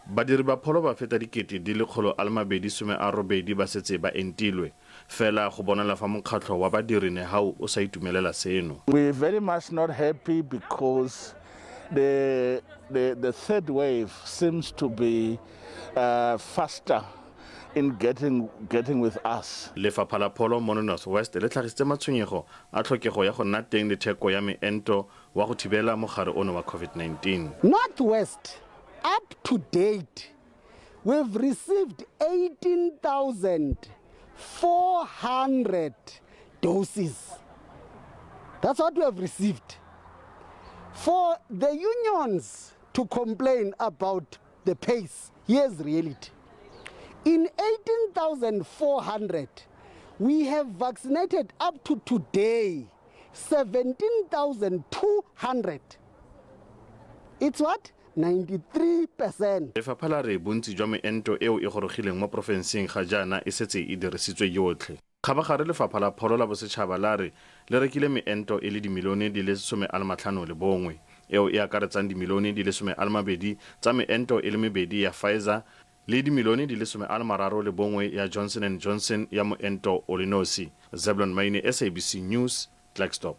Badiri ba pholo ba feta dikete di le 280 ba setse ba entilwe fela go bonala fa mokgatlho wa badiri NEHAWU o sa itumelela seno. We're very much not happy because the third wave seems to be faster in getting with us. Lefapha la pholo mo North West le tlhagisitse matshwenyego a tlhokego ya go nna teng le theko ya meento wa go thibela mogare ono wa COVID-19. North West, up to date, we've received 18,400 doses. That's what we have received. For the unions to complain about the pace, here's reality. In 18,400, we have vaccinated up to today 17,200. It's what? 93%. Lefapha la re bontsi jwa meento eo e gorogileng mo porofenseng ga jaana e setse e dirisitswe yotlhe. Kgabagare Lefapha la Pholo la Bosetšhaba la re le rekile meento e le dimilione di le 51 eo e akaretsang dimilione di le 20 tsa meento e le mebedi ya Pfizer le dimilione di le 31 ya Johnson & Johnson ya moento o le nosi. Zebulon Maine, SABC News, Klerksdorp.